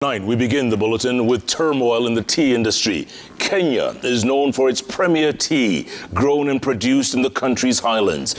We begin the bulletin with turmoil in the tea industry. Kenya is known for its premier tea, grown and produced in the country's highlands.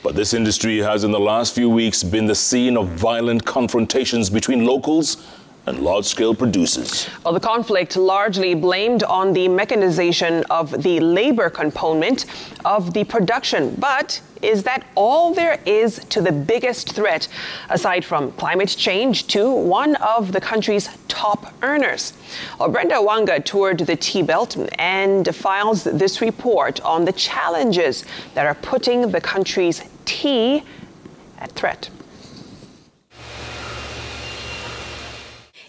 But this industry has in the last few weeks been the scene of violent confrontations between locals and large-scale producers. Well, the conflict largely blamed on the mechanization of the labor component of the production. But is that all there is to the biggest threat, aside from climate change, to one of the country's top earners? Well, Brenda Wanga toured the tea belt and files this report on the challenges that are putting the country's tea at threat.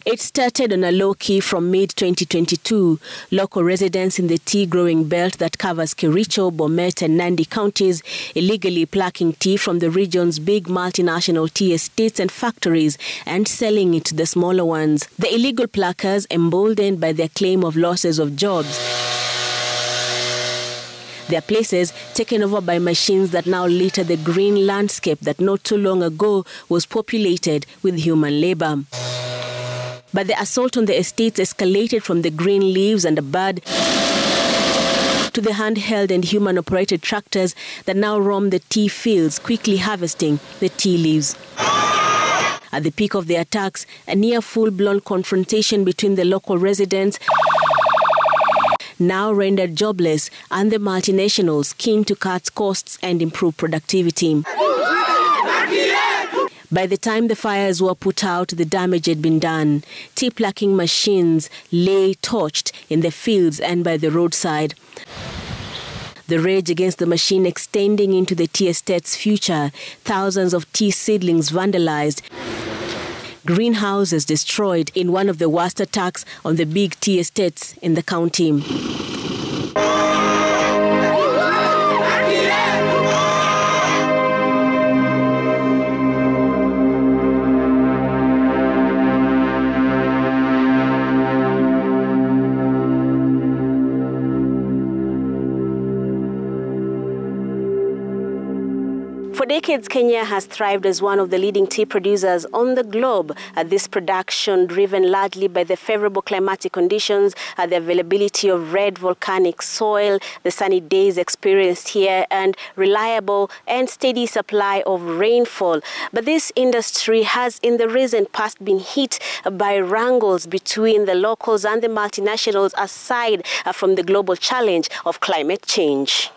It started on a low key from mid-2022. Local residents in the tea-growing belt that covers Kericho, Bomet and Nandi counties illegally plucking tea from the region's big multinational tea estates and factories and selling it to the smaller ones. The illegal pluckers, emboldened by their claim of losses of jobs, their places taken over by machines that now litter the green landscape that not too long ago was populated with human labor. But the assault on the estates escalated from the green leaves and the bud to the handheld and human-operated tractors that now roam the tea fields, quickly harvesting the tea leaves. At the peak of the attacks, a near full-blown confrontation between the local residents, now rendered jobless, and the multinationals keen to cut costs and improve productivity. By the time the fires were put out, the damage had been done. Tea plucking machines lay torched in the fields and by the roadside. The rage against the machine extending into the tea estate's future. Thousands of tea seedlings vandalized. Greenhouses destroyed in one of the worst attacks on the big tea estates in the county. For decades, Kenya has thrived as one of the leading tea producers on the globe. This production driven largely by the favorable climatic conditions, the availability of red volcanic soil, the sunny days experienced here, and reliable and steady supply of rainfall. But this industry has in the recent past been hit by wrangles between the locals and the multinationals, aside from the global challenge of climate change.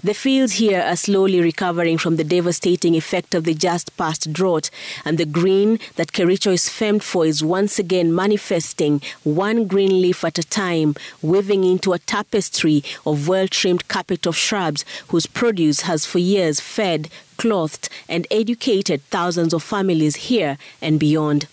The fields here are slowly recovering from the devastating effect of the just past drought, and the green that Kericho is famed for is once again manifesting, one green leaf at a time, weaving into a tapestry of well-trimmed carpet of shrubs whose produce has for years fed, clothed and educated thousands of families here and beyond.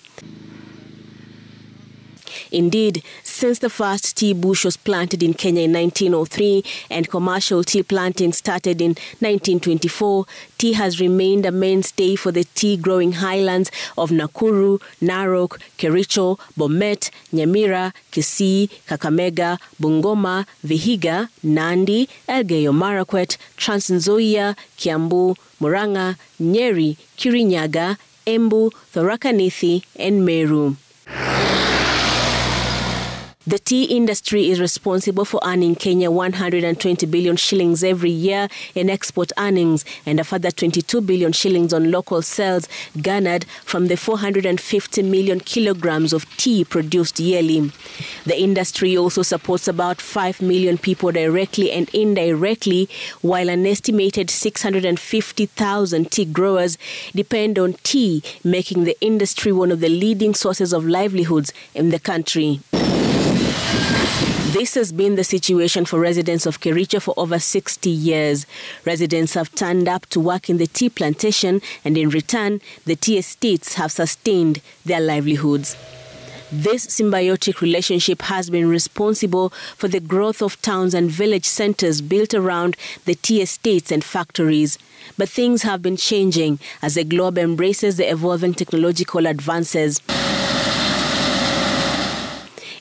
Indeed, since the first tea bush was planted in Kenya in 1903 and commercial tea planting started in 1924, tea has remained a mainstay for the tea-growing highlands of Nakuru, Narok, Kericho, Bomet, Nyamira, Kisii, Kakamega, Bungoma, Vihiga, Nandi, Elgeyo Marakwet, Trans Nzoia, Kiambu, Murang'a, Nyeri, Kirinyaga, Embu, Tharaka Nithi, and Meru. The tea industry is responsible for earning Kenya 120 billion shillings every year in export earnings and a further 22 billion shillings on local sales garnered from the 450 million kilograms of tea produced yearly. The industry also supports about 5 million people directly and indirectly, while an estimated 650,000 tea growers depend on tea, making the industry one of the leading sources of livelihoods in the country. This has been the situation for residents of Kericho for over 60 years. Residents have turned up to work in the tea plantation, and in return, the tea estates have sustained their livelihoods. This symbiotic relationship has been responsible for the growth of towns and village centers built around the tea estates and factories. But things have been changing as the globe embraces the evolving technological advances.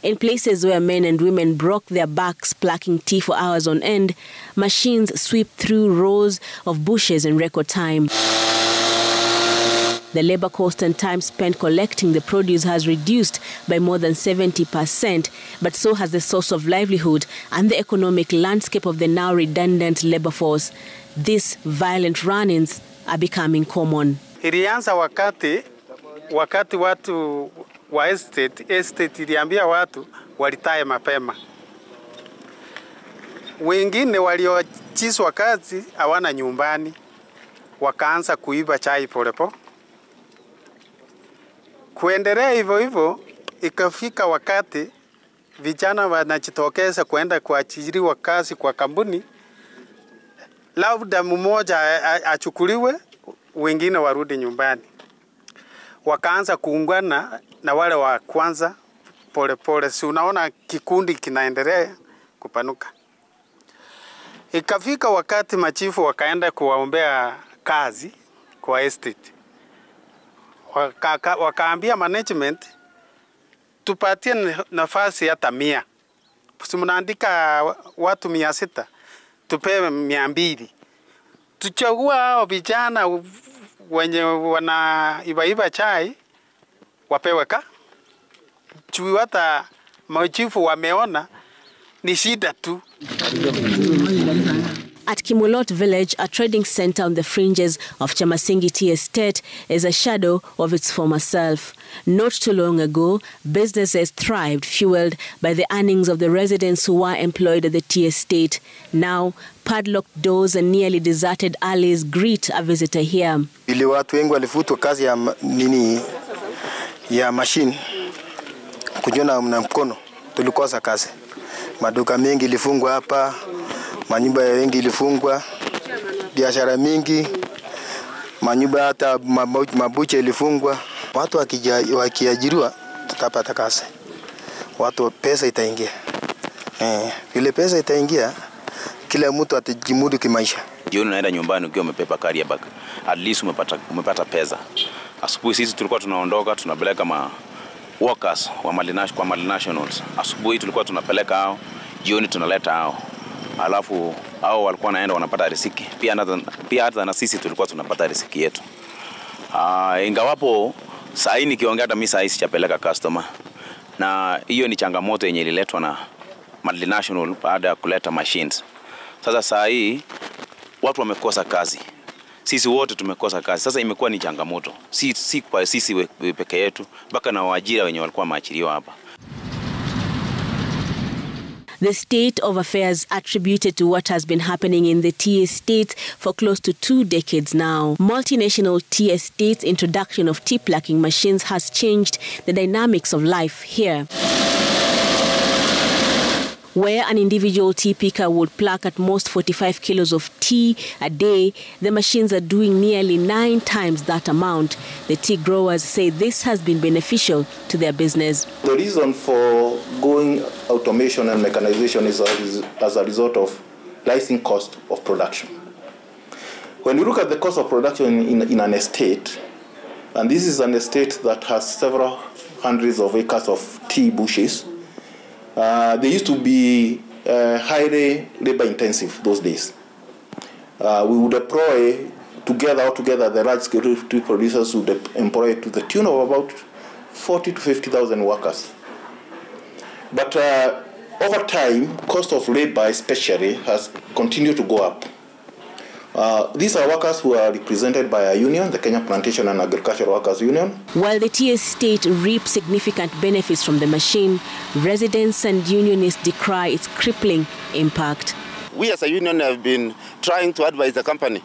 In places where men and women broke their backs plucking tea for hours on end, machines sweep through rows of bushes in record time. The labor cost and time spent collecting the produce has reduced by more than 70%, but so has the source of livelihood and the economic landscape of the now redundant labor force. These violent run-ins are becoming common. Ilianza wakati watu wa estate iliambia watu walitae mapema. Wengine walioachishwa kazi hawana nyumbani, wakaanza kuiba chai polepole. Kuendelea hivyo hivyo, ikafika wakati vijana wanajitokeza kwenda kuajiriwa kazi kwa kampuni, labda mmoja achukuliwe, wengine warudi nyumbani. Wakaanza kuungana na wale wa kwanza polepole. Si unaona kikundi kinaendelea kupanuka. Ikafika wakati machifu wakaenda kuwaombea kazi kwa estate. Wakaambia management tupatie nafasi hata 100. Si mnaandika watu 600, tupewe 200. Tuchagua hao vijana wenye wanaiba chai wapewe juu hata machifu wameona ni shida tu. At Kimulot village, a trading center on the fringes of Chamasingi Tea Estate, is a shadow of its former self. Not too long ago, businesses thrived, fueled by the earnings of the residents who were employed at the tea estate. Now, padlocked doors and nearly deserted alleys greet a visitor here. Ili watu wengi walifutwa kazi ya machine kujona na mkono, tulikosa kazi. Maduka mengi ilifungwa hapa, manyumba wengi ilifungwa, biashara mingi, manyumba hata mabucha ilifungwa. Watu wakiajiriwa tutapata kazi. Watu pesa itaingia. Ile pesa itaingia, kila mtu atajimudu kimaisha. Jioni unaenda nyumbani ukiwa umepepa carrier bag, at least umepata pesa. Asubuhi sisi tulikuwa tunaondoka tunapeleka workers wa multinationals. Asubuhi tulikuwa tunapeleka hao, jioni tunaleta hao. Alafu hao walikuwa naenda wanapata riziki. Pia hata na sisi tulikuwa tunapata riziki yetu. Ingawapo saa hii nikiongea hata mimi saa hii sichapeleka customer. Na hiyo ni changamoto yenye ililetwa na multinational baada ya kuleta machines. Sasa saa hii watu wamekosa kazi. Sisi wote tumekosa kazi. Sasa imekuwa ni changamoto. Si kwa sisi peke yetu, mpaka na waajiri wenye walikuwa maachiliwa hapa. The state of affairs attributed to what has been happening in the tea estates for close to 2 decades now. Multinational tea estates' introduction of tea plucking machines has changed the dynamics of life here. Where an individual tea picker would pluck at most 45 kilos of tea a day, the machines are doing nearly 9 times that amount. The tea growers say this has been beneficial to their business. The reason for going automation and mechanization is as a result of rising cost of production. When you look at the cost of production in an estate, and this is an estate that has several hundreds of acres of tea bushes, they used to be highly labor intensive those days. We would employ altogether the large scale tea producers would employ to the tune of about 40 to 50,000 workers. But over time, cost of labor especially has continued to go up. These are workers who are represented by a union, the Kenya Plantation and Agricultural Workers Union. While the tea estate reaps significant benefits from the machine, residents and unionists decry its crippling impact. We as a union have been trying to advise the company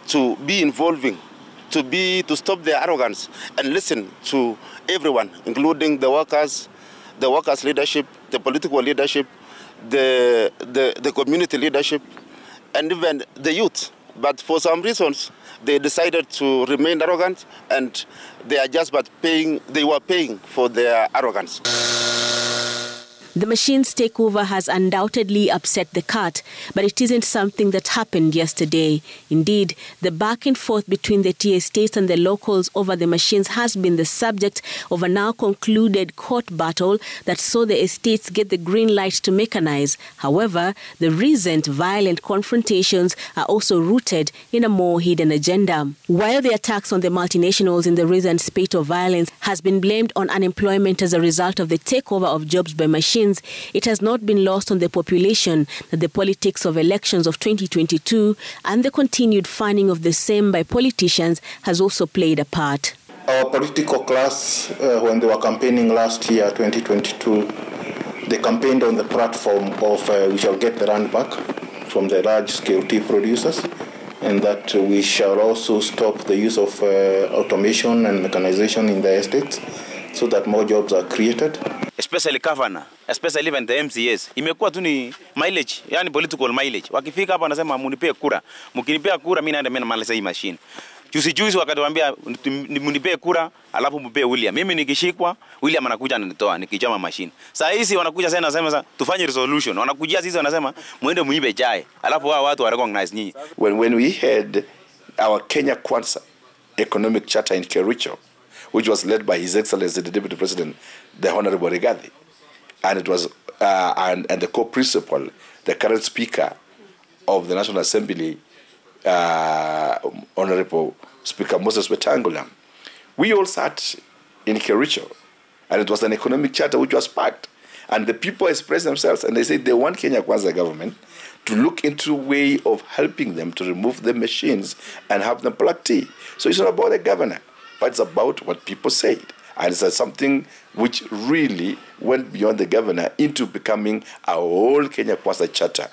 to be involving, to stop their arrogance and listen to everyone, including the workers leadership, the political leadership, the community leadership, and even the youth. But for some reasons, they decided to remain arrogant, and they were paying for their arrogance. The machine's takeover has undoubtedly upset the cart, but it isn't something that happened yesterday. Indeed, the back and forth between the tea estates and the locals over the machines has been the subject of a now concluded court battle that saw the estates get the green light to mechanize. However, the recent violent confrontations are also rooted in a more hidden agenda. While the attacks on the multinationals in the recent spate of violence has been blamed on unemployment as a result of the takeover of jobs by machines, it has not been lost on the population that the politics of elections of 2022 and the continued funding of the same by politicians has also played a part. Our political class, when they were campaigning last year, 2022, they campaigned on the platform of we shall get the rand back from the large-scale tea producers, and that we shall also stop the use of automation and mechanization in the estates so that more jobs are created. Especially governor, especially even the MCAs. Imekuwa tu ni mileage, yani political mileage. Wakifika hapa wanasema munipee kura. Mkinipea kura mimi naenda namaliza hii machine. Juzi wakati waambia munipee kura alafu mpee William. Mimi nikishikwa William anakuja ananitoa nikijama machine. Saa hizi wanakuja sasa nasema tufanye resolution. Wanakujia sisi wanasema muende muibe chai. Alafu hao watu wa recognize nyinyi. When we had our Kenya Kwanza economic charter in Kericho, which was led by His Excellency the Deputy President, the Honorable Rigathi, and it was and the co-principal, the current Speaker of the National Assembly, Honorable Speaker Moses Wetangula. We all sat in Kericho, and it was an economic charter which was packed, and the people expressed themselves, and they said they want Kenya Kwanza government to look into a way of helping them to remove the machines and have them pluck tea. So it's not about the governor, but it's about what people said. And it's something which really went beyond the governor into becoming a whole Kenya Kwanza charter.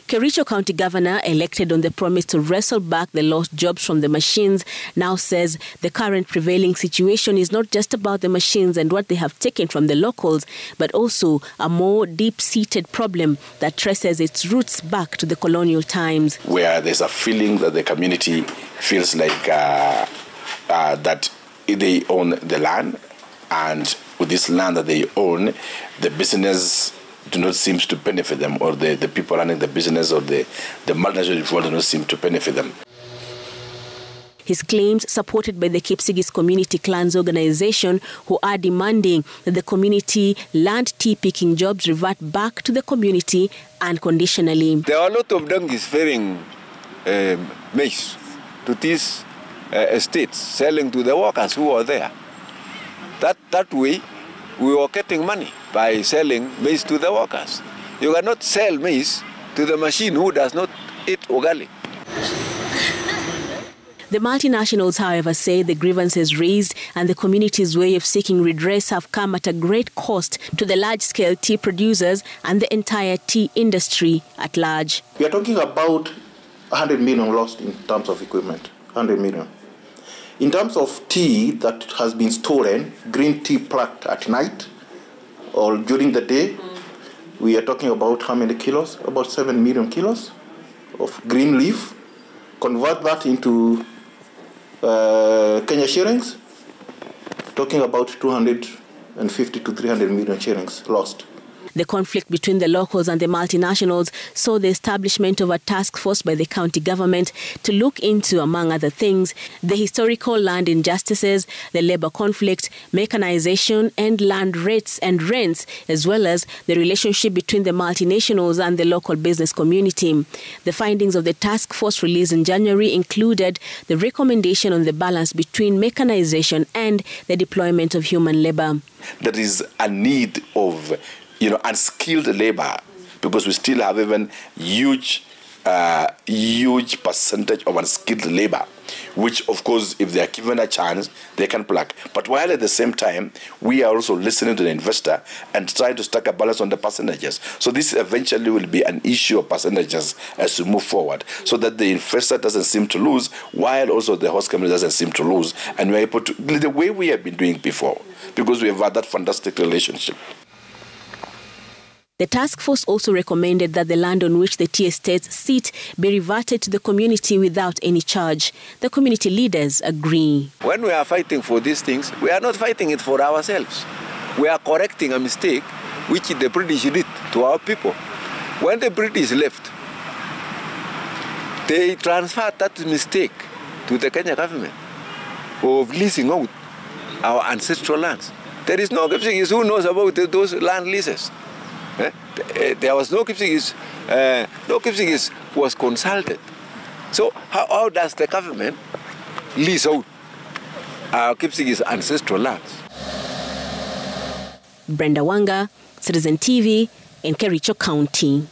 Kericho County Governor, elected on the promise to wrestle back the lost jobs from the machines, now says the current prevailing situation is not just about the machines and what they have taken from the locals, but also a more deep-seated problem that traces its roots back to the colonial times. Where there's a feeling that the community feels like that they own the land, and with this land that they own, the business do not seem to benefit them, or the people running the business or the multinational do not seem to benefit them. His claims, supported by the Kipsigis Community Clans Organization, who are demanding that the community land tea-picking jobs revert back to the community unconditionally. There are a lot of donkeys ferrying maize to these estates, selling to the workers who are there. That way, we were getting money by selling maize to the workers. You cannot sell maize to the machine who does not eat ugali. The multinationals, however, say the grievances raised and the community's way of seeking redress have come at a great cost to the large-scale tea producers and the entire tea industry at large. We are talking about 100 million lost in terms of equipment, 100 million. In terms of tea that has been stolen, green tea plucked at night or during the day, we are talking about how many kilos? About 7 million kilos of green leaf. Convert that into Kenya shillings, talking about 250 to 300 million shillings lost. The conflict between the locals and the multinationals saw the establishment of a task force by the county government to look into, among other things, the historical land injustices, the labor conflict, mechanization and land rates and rents, as well as the relationship between the multinationals and the local business community. The findings of the task force released in January included the recommendation on the balance between mechanization and the deployment of human labor. There is a need of unskilled labor, because we still have even huge percentage of unskilled labor, which of course, if they are given a chance, they can pluck. But while at the same time, we are also listening to the investor and trying to strike a balance on the percentages. So this eventually will be an issue of percentages as we move forward, so that the investor doesn't seem to lose, while also the host community doesn't seem to lose, and we're able to, the way we have been doing before, because we have had that fantastic relationship. The task force also recommended that the land on which the tea estates sit be reverted to the community without any charge. The community leaders agree. When we are fighting for these things, we are not fighting it for ourselves. We are correcting a mistake which the British did to our people. When the British left, they transferred that mistake to the Kenya government of leasing out our ancestral lands. There is no Kipsigis who knows about those land leases. There was no Kipsigis. No Kipsigis was consulted. So how does the government lease out our Kipsigis ancestral lands? Brenda Wanga, Citizen TV in Kericho County.